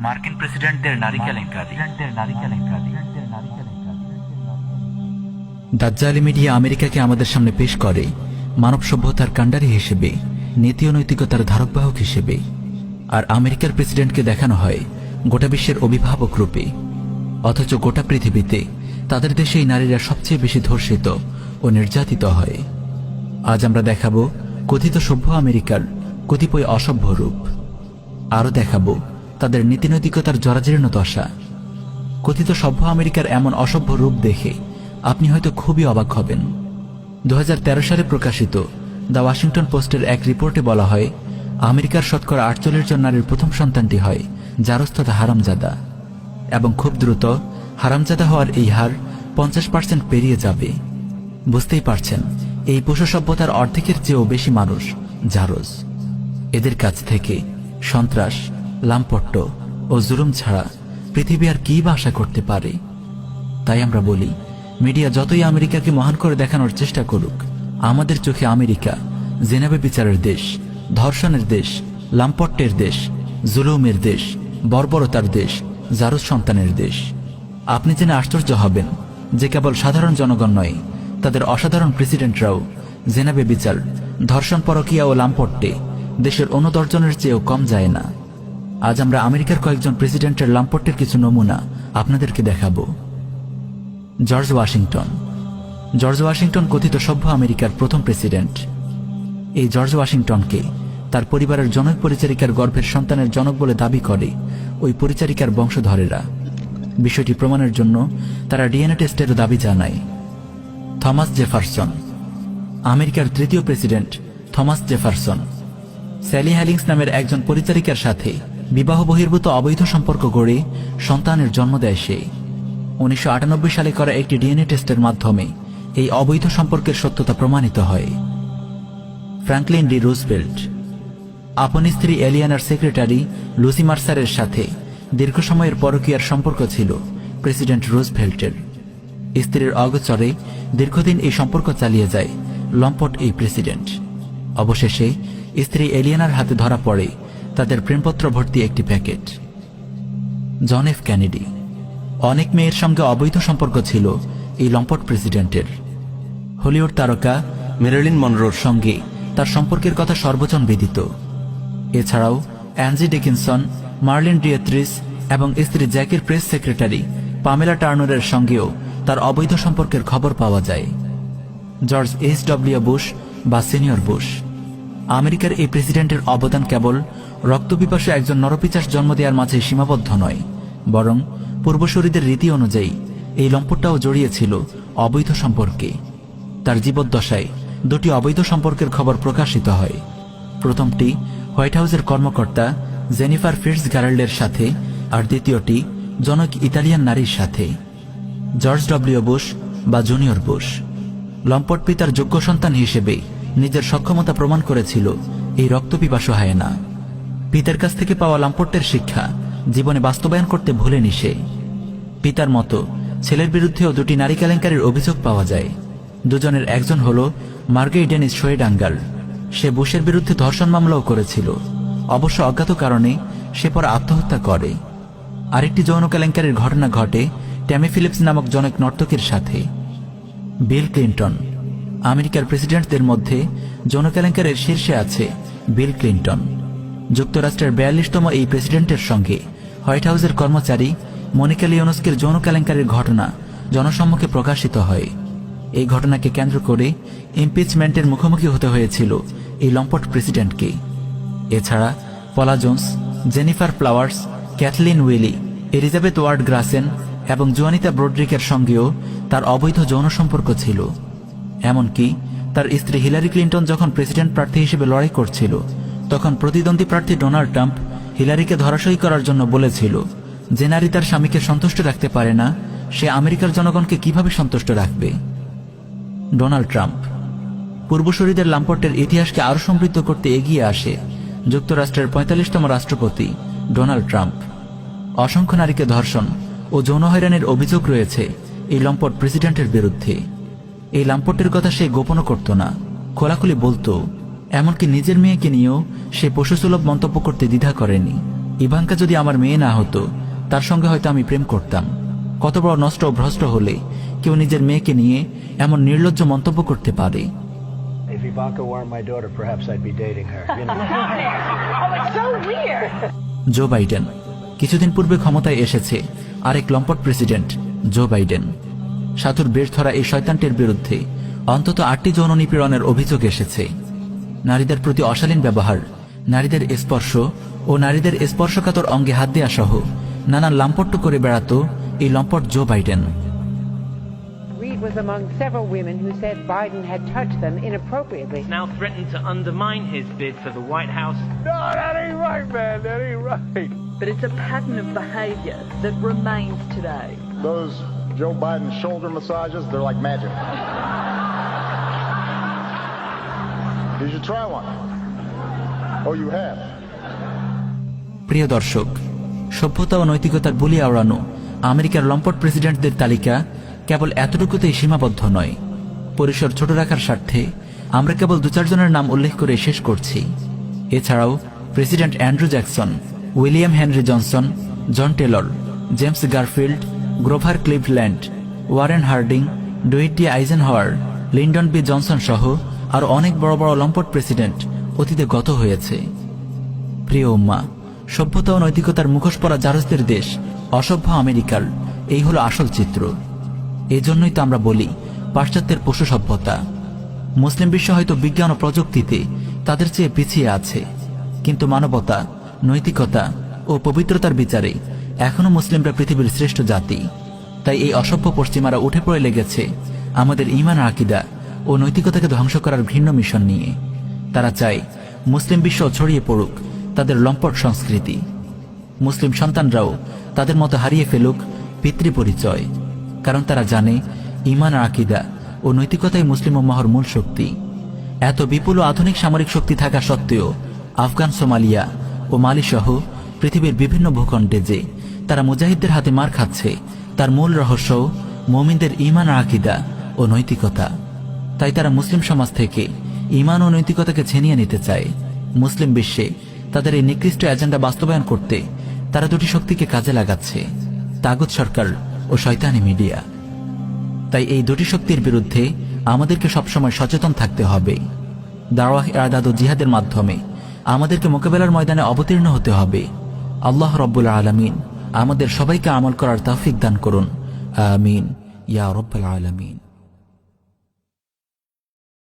মার্কিন প্রেসিডেন্টদের নারী কেলেঙ্কারি। দাজ্জালি মিডিয়া আমেরিকাকে আমাদের সামনে পেশ করে মানব সভ্যতার কাণ্ডারি হিসেবে, নীতি ও নৈতিকতার ধারকবাহক হিসেবে। আর আমেরিকার প্রেসিডেন্টকে দেখানো হয় গোটা বিশ্বের অভিভাবক রূপে। অথচ গোটা পৃথিবীতে তাদের দেশেই নারীরা সবচেয়ে বেশি ধর্ষিত ও নির্যাতিত হয়। আজ আমরা দেখাবো কথিত সভ্য আমেরিকার কতিপয় অসভ্য রূপ। আরও দেখাবো তাদের নীতিনৈতিকতার জরাজীর্ণ দশা। কথিত সভ্য আমেরিকার এমন অসভ্য রূপ দেখে আপনি হয়তো খুবই অবাক হবেন। 2013 সালে প্রকাশিত দ্য ওয়াশিংটন পোস্টের এক রিপোর্টে বলা হয়, আমেরিকার শতকরা 48 জন নারীর প্রথম সন্তানটি হয় জারজ তথা হারামজাদা, এবং খুব দ্রুত হারামজাদা হওয়ার এই হার 50% পেরিয়ে যাবে। বুঝতেই পারছেন, এই পশু সভ্যতার অর্ধেকের চেয়েও বেশি মানুষ জারজ। এদের কাছ থেকে সন্ত্রাস, লামপট্য ও জুলুম ছাড়া পৃথিবী আর কী বা আশা করতে পারে? তাই আমরা বলি, মিডিয়া যতই আমেরিকাকে মহান করে দেখানোর চেষ্টা করুক, আমাদের চোখে আমেরিকা জেনেভা বিচারের দেশ, ধর্ষণের দেশ, লামপট্যের দেশ, জুলুমের দেশ, বর্বরতার দেশ, জারজ সন্তানের দেশ। আপনি জেনে আশ্চর্য হবেন যে কেবল সাধারণ জনগণ নয়, তাদের অসাধারণ প্রেসিডেন্টরাও জেনেভা বিচার, ধর্ষণ, পরকীয়া ও লামপট্যে দেশের অন্য 10 জনের চেয়েও কম যায় না। আজ আমরা আমেরিকার কয়েকজন প্রেসিডেন্টের লামপট্যের কিছু নমুনা আপনাদেরকে দেখাবো। George Washington. জর্জ ওয়াশিংটন কথিত সভ্য আমেরিকার প্রথম প্রেসিডেন্ট। এই জর্জ ওয়াশিংটনকে তার পরিবারের জনক পরিচারিকার গর্ভের সন্তানের জনক বলে দাবি করে ওই পরিচারিকার বংশধরেরা। বিষয়টি প্রমাণের জন্য তারা ডিএনএ টেস্টেরও দাবি জানায়। Thomas Jefferson. আমেরিকার তৃতীয় প্রেসিডেন্ট থমাস জেফারসন স্যালি হ্যালিংস নামের একজন পরিচারিকার সাথে বিবাহ বহির্ভূত অবৈধ সম্পর্ক গড়ে সন্তানের জন্ম দেয় সে। 1998 সালে করা একটি ডিএনএ টেস্টের মাধ্যমে এই অবৈধ সম্পর্কের সত্যতা প্রমাণিত হয়। Franklin D Roosevelt. আপন স্ত্রী এলিয়ানার সেক্রেটারি লুসি মার্সারের সাথে দীর্ঘ সময়ের পরকীয়ার সম্পর্ক ছিল প্রেসিডেন্ট রুজভেল্টের। স্ত্রীর অগোচরে দীর্ঘদিন এই সম্পর্ক চালিয়ে যায় লম্পট এই প্রেসিডেন্ট। অবশেষে স্ত্রী এলিয়ানার হাতে ধরা পড়ে তাদের প্রেমপত্র ভর্তি একটি প্যাকেট। John F Kennedy. অনেক মেয়ের সঙ্গে অবৈধ সম্পর্ক ছিল এই লম্পট প্রেসিডেন্টের। হলিউড তারকা মেরিলিন মনরোর সঙ্গে তার সম্পর্কের কথা সর্বজন বিদিত। এছাড়াও অ্যাঞ্জি ডিকিনসন, মার্লিন ডিয়েত্রিস এবং স্ত্রী জ্যাকির প্রেস সেক্রেটারি পামেলা টার্নারের সঙ্গেও তার অবৈধ সম্পর্কের খবর পাওয়া যায়। George HW. বুশ বা সিনিয়র বুশ। আমেরিকার এই প্রেসিডেন্টের অবদান কেবল রক্তপিপাসু একজন নরপিচাস জন্ম দেওয়ার মাঝে সীমাবদ্ধ নয়, বরং পূর্বসূরীদের রীতি অনুযায়ী এই লম্পটটাও জড়িয়েছিল অবৈধ সম্পর্কে। তার জীবদ্দশায় 2টি অবৈধ সম্পর্কের খবর প্রকাশিত হয়। প্রথমটি হোয়াইট হাউসের কর্মকর্তা জেনিফার ফিটজগারাল্ডের সাথে, আর দ্বিতীয়টি জনক ইতালিয়ান নারীর সাথে। George W. বুশ বা জুনিয়র বুশ লম্পট পিতার যোগ্য সন্তান হিসেবে নিজের সক্ষমতা প্রমাণ করেছিল এই রক্তপিপাসু হায়েনা। পিতার কাছ থেকে পাওয়া লাম্পট্যের শিক্ষা জীবনে বাস্তবায়ন করতে ভুলেনি সে। পিতার মতো ছেলের বিরুদ্ধেও 2টি নারী কেলেঙ্কারির অভিযোগ পাওয়া যায়। দুজনের একজন হল মার্গেই ডেনিস শোয়েডাঙ্গার। সে বুশের বিরুদ্ধে ধর্ষণ মামলাও করেছিল, অবশ্য অজ্ঞাত কারণে সে পরে আত্মহত্যা করে। আরেকটি যৌন কেলেঙ্কারির ঘটনা ঘটে ট্যামি ফিলিপস নামক জনক নর্তকীর সাথে। Bill Clinton. আমেরিকার প্রেসিডেন্টদের মধ্যে যৌন কেলেঙ্কারির শীর্ষে আছে বিল ক্লিন্টন। যুক্তরাষ্ট্রের 42তম এই প্রেসিডেন্টের সঙ্গে হোয়াইট হাউসের কর্মচারী মনিকা লিওনস্কির যৌন কেলেঙ্কারির ঘটনা জনসম্মুখে প্রকাশিত হয়। এই ঘটনাকে কেন্দ্র করে ইমপিচমেন্টের মুখোমুখি হতে হয়েছিল এই লম্পট প্রেসিডেন্টকে। এছাড়া Paula Jones, Jennifer Flowers, Kathleen Willey, Elizabeth Ward Gracen এবং জুয়ানিতা ব্রোড্রিকের সঙ্গেও তার অবৈধ যৌন সম্পর্ক ছিল। এমনকি তার স্ত্রী হিলারি ক্লিন্টন যখন প্রেসিডেন্ট প্রার্থী হিসেবে লড়াই করছিল, তখন প্রতিদ্বন্দ্বী প্রার্থী ডোনাল্ড ট্রাম্প হিলারিকে ধরাশয়ী করার জন্য বলেছিল, যে নারী তার স্বামীকে সন্তুষ্ট রাখতে পারে না, সে আমেরিকার জনগণকে কিভাবে সন্তুষ্ট রাখবে। Donald Trump. পূর্বসূরীদের লাম্পট্যের ইতিহাসকে আরও সমৃদ্ধ করতে এগিয়ে আসে যুক্তরাষ্ট্রের 45তম রাষ্ট্রপতি ডোনাল্ড ট্রাম্প। অসংখ্য নারীকে ধর্ষণ ও যৌন হয়রানির অভিযোগ রয়েছে এই লম্পট প্রেসিডেন্টের বিরুদ্ধে। এই লাম্পটের কথা সে গোপনও করত না, খোলাখুলি বলতো। এমনকি নিজের মেয়েকে নিয়েও সে পশুসুলভ মন্তব্য করতে দ্বিধা করেনি। ইভাঙ্কা যদি আমার মেয়ে না হতো, তার সঙ্গে হয়তো আমি প্রেম করতাম। কত বড় নষ্ট ও ভ্রষ্ট হলে কেউ নিজের মেয়েকে নিয়ে এমন নির্লজ্জ মন্তব্য করতে পারে। If Ivanka weren't my daughter, perhaps I'd be dating her. You know? Oh, it's so weird. Joe Biden. কিছুদিন পূর্বে ক্ষমতায় এসেছে আরেক লম্পট প্রেসিডেন্ট জো বাইডেন। সাধুর বেশ ধরা এই শয়তানটির বিরুদ্ধে অন্তত 8টি যৌন নিপীড়নের অভিযোগ এসেছে। নারীদের প্রতি অশালীন ব্যবহার, নারীদের স্পর্শ ও নারীদের স্পর্শকাতর অঙ্গে হাত দেয়া সহ নানান লাম্পট্য করে বেড়াত এই লম্পট Joe Biden. Reid was among several women who said Biden had touched them inappropriately. Now threatened to undermine his bid for the White House. No, that ain't right, man. That ain't right. But it's a pattern of behavior that remains today. Those Joe Biden shoulder massages, they're like magic. Did you try one? Oh, you have? প্রিয় দর্শক, সভ্যতা ও নৈতিকতার বুলি আওড়ানো আমেরিকার লম্পট প্রেসিডেন্টদের তালিকা কেবল এতটুকুতেই সীমাবদ্ধ নয়। পরিসর ছোট রাখার স্বার্থে আমরা কেবল 2-4 জনের নাম উল্লেখ করে শেষ করছি। এছাড়াও president Andrew Jackson, William Henry Johnson, John Taylor, James Garfield, Grover Cleveland, Warren Harding, Dwight D Eisenhower, Lyndon B Johnson সহ আর অনেক বড় বড় লম্পট প্রেসিডেন্ট অতীতে গত হয়েছে। প্রিয় উম্মা, সভ্যতা ও নৈতিকতার মুখোশ পরা জারজদের দেশ অসভ্য আমেরিকার এই হলো আসল চিত্র। এজন্যই তো আমরা বলি পাশ্চাত্যের পশু সভ্যতা। মুসলিম বিশ্ব হয়তো বিজ্ঞান ও প্রযুক্তিতে তাদের চেয়ে পিছিয়ে আছে, কিন্তু মানবতা, নৈতিকতা ও পবিত্রতার বিচারে এখনো মুসলিমরা পৃথিবীর শ্রেষ্ঠ জাতি। তাই এই অসভ্য পশ্চিমারা উঠে পড়ে লেগেছে আমাদের ঈমান আকীদা ও নৈতিকতাকে ধ্বংস করার ঘৃণ্য মিশন নিয়ে। তারা চায় মুসলিম বিশ্ব ছড়িয়ে পড়ুক তাদের লম্পট সংস্কৃতি। মুসলিম সন্তানরাও তাদের মতো হারিয়ে ফেলুক পিতৃ পরিচয়, কারণ তারা জানে ঈমান আকীদা ও নৈতিকতাই মুসলিম উম্মাহর মূল শক্তি। এত বিপুল ও আধুনিক সামরিক শক্তি থাকা সত্ত্বেও আফগান, সোমালিয়া ও মালি সহ পৃথিবীর বিভিন্ন ভূখণ্ডে যে তারা মুজাহিদদের হাতে মার খাচ্ছে, তার মূল রহস্য মুমিনদের ঈমান আকীদা ও নৈতিকতা। তাই তারা মুসলিম সমাজ থেকে ঈমান ও নৈতিকতাকে ছিনিয়ে নিতে চায়। মুসলিম বিশ্বে তাদের এই নিকৃষ্ট এজেন্ডা বাস্তবায়ন করতে তারা দুটি শক্তিকে কাজে লাগাচ্ছে, তাগুত সরকার ও শয়তানি মিডিয়া। তাই এই দুটি শক্তির বিরুদ্ধে আমাদেরকে সবসময় সচেতন থাকতে হবে। দাওয়াহ, ইরশাদ ও জিহাদের মাধ্যমে আমাদেরকে মোকাবেলার ময়দানে অবতীর্ণ হতে হবে। আল্লাহ রাব্বুল আলামিন আমাদের সবাইকে আমল করার তৌফিক দান করুন। আমিন ইয়া রাব্বাল আলামিন।